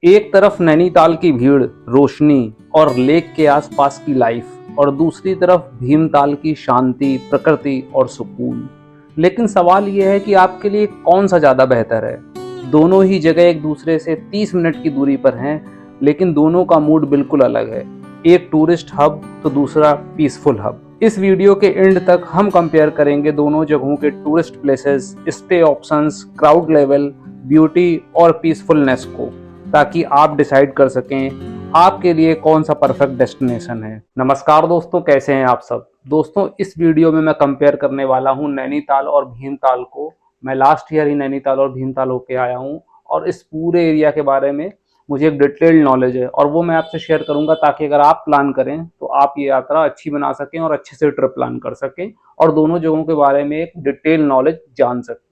एक तरफ नैनीताल की भीड़, रोशनी और लेक के आसपास की लाइफ और दूसरी तरफ भीमताल की शांति, प्रकृति और सुकून। लेकिन सवाल यह है कि आपके लिए कौन सा ज़्यादा बेहतर है। दोनों ही जगह एक दूसरे से 30 मिनट की दूरी पर हैं, लेकिन दोनों का मूड बिल्कुल अलग है। एक टूरिस्ट हब तो दूसरा पीसफुल हब। इस वीडियो के एंड तक हम कंपेयर करेंगे दोनों जगहों के tourist places, stay options, crowd level, beauty और पीसफुलनेस को, ताकि आप डिसाइड कर सकें आपके लिए कौन सा परफेक्ट डेस्टिनेशन है। नमस्कार दोस्तों, कैसे हैं आप सब। दोस्तों, इस वीडियो में मैं कंपेयर करने वाला हूं नैनीताल और भीमताल को। मैं लास्ट ईयर ही नैनीताल और भीमताल होके आया हूं और इस पूरे एरिया के बारे में मुझे एक डिटेल्ड नॉलेज है और वो मैं आपसे शेयर करूंगा, ताकि अगर आप प्लान करें तो आप ये यात्रा अच्छी बना सकें और अच्छे से ट्रिप प्लान कर सकें और दोनों जगहों के बारे में एक डिटेल नॉलेज जान सकें।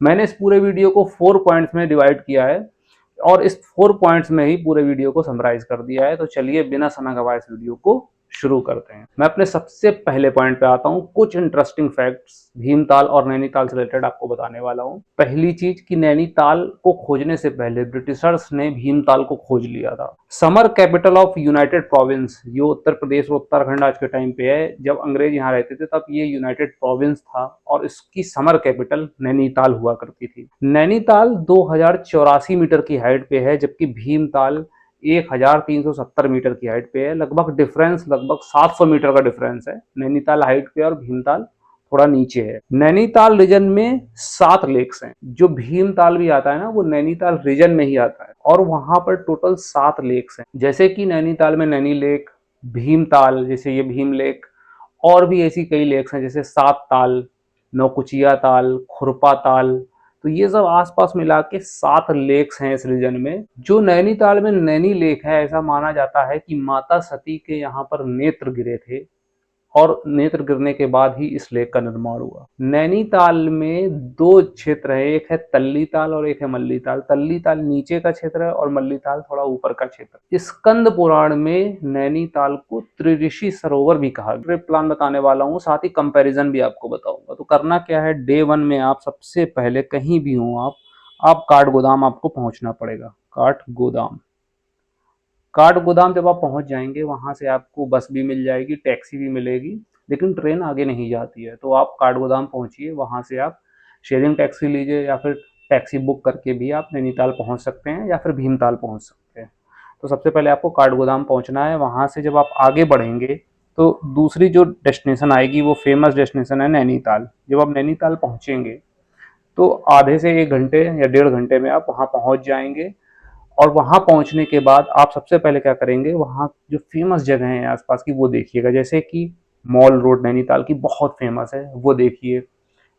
मैंने इस पूरे वीडियो को 4 पॉइंट्स में डिवाइड किया है और इस 4 पॉइंट्स में ही पूरे वीडियो को समराइज कर दिया है। तो चलिए बिना समय गवाए इस वीडियो को शुरू करते हैं। मैं अपने सबसे पहले पॉइंट पे आता हूँ। कुछ इंटरेस्टिंग फैक्ट्स भीमताल और नैनीताल से रिलेटेड आपको बताने वाला हूँ। पहली चीज कि नैनीताल को खोजने से पहले ब्रिटिशर्स ने भीमताल को खोज लिया था। Summer capital of United province, जो उत्तर प्रदेश और उत्तराखंड आज के टाइम पे है, जब अंग्रेज यहाँ रहते थे तब ये यूनाइटेड प्रोविंस था और इसकी समर कैपिटल नैनीताल हुआ करती थी। नैनीताल 2084 मीटर की हाइट पे है, जबकि भीमताल 1370 मीटर की हाइट पे है। लगभग 700 मीटर का डिफरेंस है नैनीताल हाइट पे और भीमताल थोड़ा नीचे है। नैनीताल रीजन में 7 लेक्स हैं। जो भीमताल भी आता है ना, वो नैनीताल रीजन में ही आता है और वहां पर टोटल 7 लेक्स हैं। जैसे कि नैनीताल में नैनी लेक, भीमताल जैसे ये भीम लेक, और भी ऐसी कई लेक्स हैं जैसे 7 ताल, नौकुचिया ताल, खुरपा ताल। तो ये सब आसपास मिला के 7 लेक्स हैं इस रीजन में। जो नैनीताल में नैनी लेक है, ऐसा माना जाता है कि माता सती के यहाँ पर नेत्र गिरे थे और नेत्र गिरने के बाद ही इस लेक का निर्माण हुआ। नैनीताल में 2 क्षेत्र है, एक है तल्ली ताल और एक है मल्ली ताल। तल्ली ताल नीचे का क्षेत्र है और मल्ली ताल थोड़ा ऊपर का क्षेत्र। स्कंद पुराण में नैनीताल को त्रिऋषि सरोवर भी कहा। ट्रिप प्लान बताने वाला हूँ, साथ ही कंपैरिजन भी आपको बताऊंगा। तो करना क्या है, डे 1 में आप सबसे पहले कहीं भी हो आप काठगोदाम आपको पहुंचना पड़ेगा। काठगोदाम जब आप पहुंच जाएंगे, वहां से आपको बस भी मिल जाएगी, टैक्सी भी मिलेगी, लेकिन ट्रेन आगे नहीं जाती है। तो आप काठगोदाम पहुंचिए, वहां से आप शेयरिंग टैक्सी लीजिए या फिर टैक्सी बुक करके भी आप नैनीताल पहुंच सकते हैं या फिर भीमताल पहुंच सकते हैं। तो सबसे पहले आपको काठगोदाम पहुंचना है। वहां से जब आप आगे बढ़ेंगे तो दूसरी जो डेस्टिनेशन आएगी वो फेमस डेस्टिनेशन है नैनीताल। जब आप नैनीताल पहुंचेंगे तो आधे से 1 घंटे या 1.5 घंटे में आप वहां पहुंच जाएंगे और वहां पहुंचने के बाद आप सबसे पहले क्या करेंगे, वहां जो फेमस जगह है आसपास की वो देखिएगा। जैसे कि मॉल रोड नैनीताल की बहुत फेमस है, वो देखिए।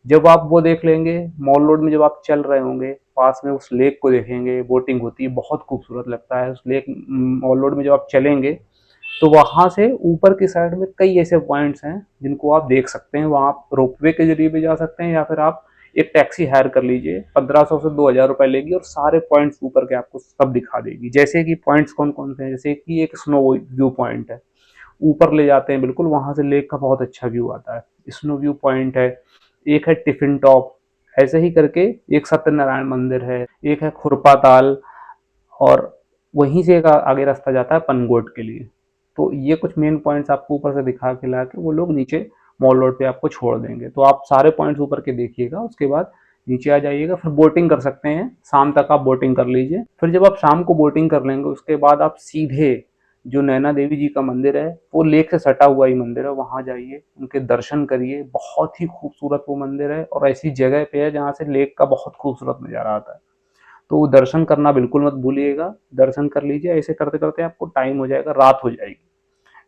जब आप वो देख लेंगे, मॉल रोड में जब आप चल रहे होंगे, पास में उस लेक को देखेंगे, बोटिंग होती है, बहुत खूबसूरत लगता है उस लेक। मॉल रोड में जब आप चलेंगे तो वहां से ऊपर की साइड में कई ऐसे पॉइंट्स हैं जिनको आप देख सकते हैं। वहां आप रोपवे के जरिए भी जा सकते हैं या फिर आप एक टैक्सी हायर कर लीजिए। 1500 से 2000 रुपए लेगी और सारे पॉइंट्स ऊपर के आपको सब दिखा देगी। जैसे कि पॉइंट्स कौन कौन से हैं, जैसे कि एक स्नो व्यू पॉइंट है, ऊपर ले जाते हैं बिल्कुल, वहां से लेक का बहुत अच्छा व्यू आता है। स्नो व्यू पॉइंट है, एक है टिफिन टॉप, ऐसे ही करके एक सत्यनारायण मंदिर है, एक है खुरपा ताल, और वहीं से एक आगे रास्ता जाता है पनगोट के लिए। तो ये कुछ मेन पॉइंट्स आपको ऊपर से दिखा के ला के वो लोग नीचे मॉल रोड पे आपको छोड़ देंगे। तो आप सारे पॉइंट्स ऊपर के देखिएगा, उसके बाद नीचे आ जाइएगा। फिर बोटिंग कर सकते हैं, शाम तक आप बोटिंग कर लीजिए। फिर जब आप शाम को बोटिंग कर लेंगे, उसके बाद आप सीधे जो नैना देवी जी का मंदिर है, वो लेक से सटा हुआ ही मंदिर है, वहां जाइए, उनके दर्शन करिए। बहुत ही खूबसूरत वो मंदिर है और ऐसी जगह पे है जहाँ से लेक का बहुत खूबसूरत नजारा आता है। तो दर्शन करना बिल्कुल मत भूलिएगा, दर्शन कर लीजिए। ऐसे करते करते आपको टाइम हो जाएगा, रात हो जाएगी।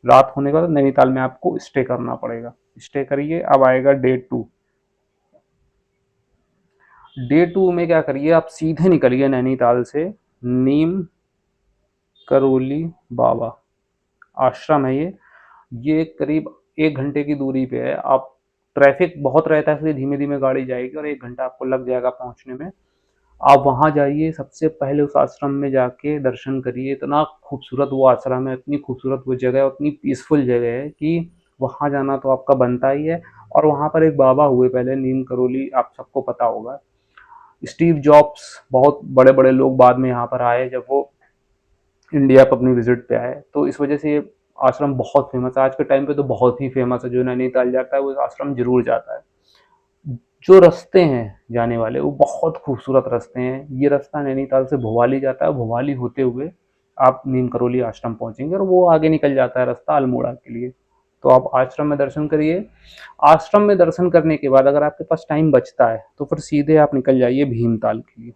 रात होने के बाद नैनीताल में आपको स्टे करना पड़ेगा। स्टे करिए। अब आएगा डे 2। डे 2 में क्या करिए, आप सीधे निकलिए नैनीताल से। नीम करोली बाबा आश्रम है ये करीब 1 घंटे की दूरी पे है। आप, ट्रैफिक बहुत रहता है इसलिए धीमे धीमे गाड़ी जाएगी और 1 घंटा आपको लग जाएगा पहुंचने में। आप वहां जाइए, सबसे पहले उस आश्रम में जाके दर्शन करिए। इतना खूबसूरत वो आश्रम है, इतनी खूबसूरत वो जगह है, उतनी पीसफुल जगह है कि वहां जाना तो आपका बनता ही है। और वहां पर एक बाबा हुए पहले, नीम करोली, आप सबको पता होगा। स्टीव जॉब्स, बहुत बड़े बड़े लोग बाद में यहाँ पर आए जब वो इंडिया पर अपनी विजिट पे आए, तो इस वजह से ये आश्रम बहुत फेमस है। आज के टाइम पे तो बहुत ही फेमस है, जो नैनीताल जाता है वो आश्रम जरूर जाता है। जो रास्ते हैं जाने वाले वो बहुत खूबसूरत रास्ते हैं। ये रास्ता नैनीताल से भोपाली जाता है, भोपाली होते हुए आप नीम करौली आश्रम पहुंचेंगे और वो आगे निकल जाता है रास्ता अल्मोड़ा के लिए। तो आप आश्रम में दर्शन करिए। आश्रम में दर्शन करने के बाद अगर आपके पास टाइम बचता है तो फिर सीधे आप निकल जाइए भीमताल के लिए।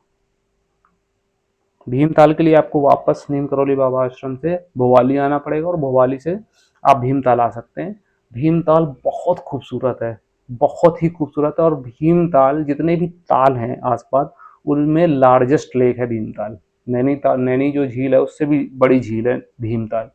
भीमताल के लिए आपको वापस नीम करौली बाबा आश्रम से भोपाली आना पड़ेगा और भोपाली से आप भीमताल आ सकते हैं। भीमताल बहुत खूबसूरत है, बहुत ही खूबसूरत है। और भीमताल जितने भी ताल हैं आसपास, उनमें लार्जेस्ट लेक है भीमताल। नैनीताल, नैनी जो झील है उससे भी बड़ी झील है भीमताल।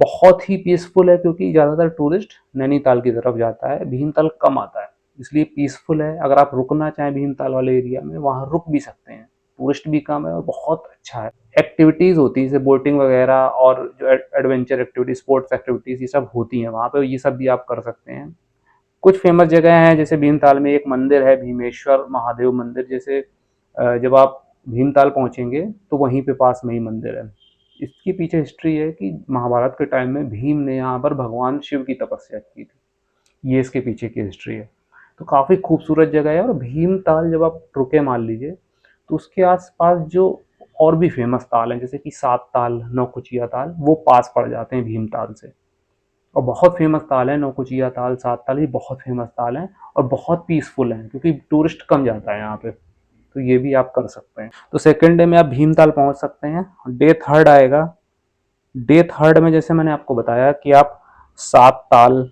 बहुत ही पीसफुल है क्योंकि ज़्यादातर टूरिस्ट नैनीताल की तरफ जाता है, भीमताल कम आता है, इसलिए पीसफुल है। अगर आप रुकना चाहें भीमताल वाले एरिया में, वहाँ रुक भी सकते हैं, टूरिस्ट भी कम है और बहुत अच्छा है। एक्टिविटीज़ होती है जैसे बोटिंग वगैरह और जो एडवेंचर एक्टिविटीज, स्पोर्ट्स एक्टिविटीज़, ये सब होती हैं वहाँ पे, ये सब भी आप कर सकते हैं। कुछ फेमस जगह हैं जैसे भीमताल में एक मंदिर है भीमेश्वर महादेव मंदिर। जैसे जब आप भीमताल पहुंचेंगे तो वहीं पे पास में ही मंदिर है। इसके पीछे हिस्ट्री है कि महाभारत के टाइम में भीम ने यहाँ पर भगवान शिव की तपस्या की थी, ये इसके पीछे की हिस्ट्री है। तो काफ़ी खूबसूरत जगह है। और भीमताल जब आप रुके मान लीजिए तो उसके आसपास जो और भी फेमस ताल हैं जैसे कि सात ताल, नौकुचिया ताल, वो पास पड़ जाते हैं भीमताल से। और बहुत फेमस ताल है नौकुचिया ताल, सात ताल, ये बहुत फेमस ताल हैं और बहुत पीसफुल हैं क्योंकि टूरिस्ट कम जाता है यहाँ पे। तो ये भी आप कर सकते हैं। तो सेकेंड डे में आप भीमताल पहुंच सकते हैं। डे थर्ड आएगा। डे थर्ड में जैसे मैंने आपको बताया कि आप सात ताल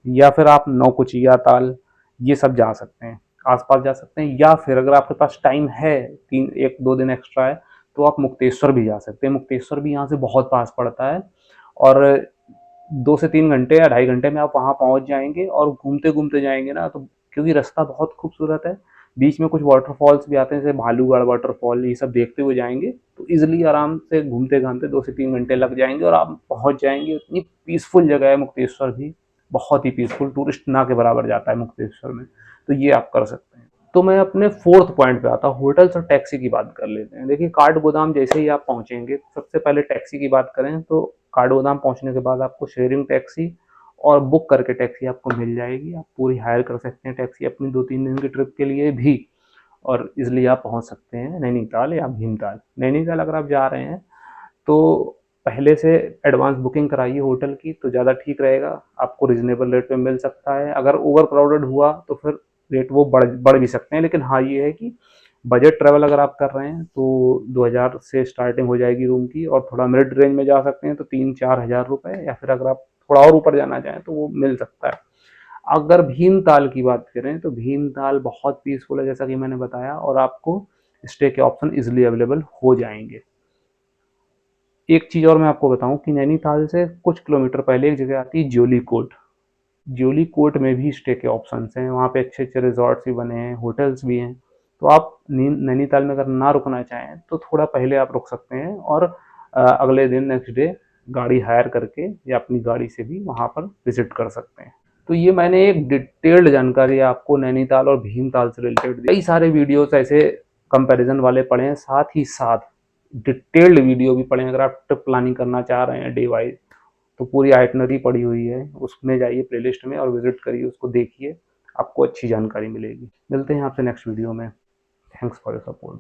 या फिर आप नौकुचिया ताल, ये सब जा सकते हैं, आसपास जा सकते हैं। या फिर अगर आपके पास टाइम है, तीन एक दो दिन एक्स्ट्रा है, तो आप मुक्तेश्वर भी जा सकते हैं। मुक्तेश्वर भी यहाँ से बहुत पास पड़ता है और 2 से 3 घंटे या 2.5 घंटे में आप वहाँ पहुँच जाएंगे। और घूमते घूमते जाएंगे ना तो, क्योंकि रास्ता बहुत खूबसूरत है, बीच में कुछ वाटरफॉल्स भी आते हैं जैसे भालूगढ़ वाटरफॉल, ये सब देखते हुए जाएंगे तो इजिली आराम से घूमते घामते 2 से 3 घंटे लग जाएंगे और आप पहुँच जाएंगे। इतनी पीसफुल जगह है मुक्तेश्वर भी, बहुत ही पीसफुल, टूरिस्ट ना के बराबर जाता है मुक्तेश्वर में। तो ये आप कर सकते हैं। तो मैं अपने फोर्थ पॉइंट पे आता हूँ, होटल्स और टैक्सी की बात कर लेते हैं। देखिए काठगोदाम जैसे ही आप पहुंचेंगे, सबसे पहले टैक्सी की बात करें तो काठगोदाम पहुंचने के बाद आपको शेयरिंग टैक्सी और बुक करके टैक्सी आपको मिल जाएगी। आप पूरी हायर कर सकते हैं टैक्सी अपनी 2-3 दिन की ट्रिप के लिए भी, और इसलिए आप पहुंच सकते हैं नैनीताल या भीमताल। नैनीताल अगर आप जा रहे हैं तो पहले से एडवांस बुकिंग कराइए होटल की, तो ज़्यादा ठीक रहेगा, आपको रिजनेबल रेट पे मिल सकता है। अगर ओवर क्राउडेड हुआ तो फिर रेट वो बढ़ भी सकते हैं। लेकिन हाँ ये है कि बजट ट्रैवल अगर आप कर रहे हैं तो 2000 से स्टार्टिंग हो जाएगी रूम की, और थोड़ा मिड रेंज में जा सकते हैं तो 3-4 हज़ार रुपये, या फिर अगर आप थोड़ा और ऊपर जाना चाहें तो वो मिल सकता है। अगर भीमताल की बात करें तो भीमताल बहुत पीसफुल है जैसा कि मैंने बताया, और आपको स्टे के ऑप्शन इजिली अवेलेबल हो जाएंगे। एक चीज़ और मैं आपको बताऊं कि नैनीताल से कुछ किलोमीटर पहले एक जगह आती है ज्योली कोट। ज्योली कोट में भी स्टे के ऑप्शंस हैं, वहाँ पे अच्छे अच्छे रिजॉर्ट्स भी बने हैं, होटल्स भी हैं। तो आप नैनीताल में अगर ना रुकना चाहें तो थोड़ा पहले आप रुक सकते हैं और अगले दिन नेक्स्ट डे गाड़ी हायर करके या अपनी गाड़ी से भी वहाँ पर विजिट कर सकते हैं। तो ये मैंने एक डिटेल्ड जानकारी आपको नैनीताल और भीमताल से रिलेटेड दी। कई सारे वीडियोस ऐसे कंपैरिजन वाले पड़े हैं, साथ ही साथ डिटेल्ड वीडियो भी पड़े हैं। अगर आप ट्रिप प्लानिंग करना चाह रहे हैं डे वाइज तो पूरी आइटनरी पड़ी हुई है, उसमें जाइए प्लेलिस्ट में और विजिट करिए, उसको देखिए, आपको अच्छी जानकारी मिलेगी। मिलते हैं आपसे नेक्स्ट वीडियो में। Thanks for your support.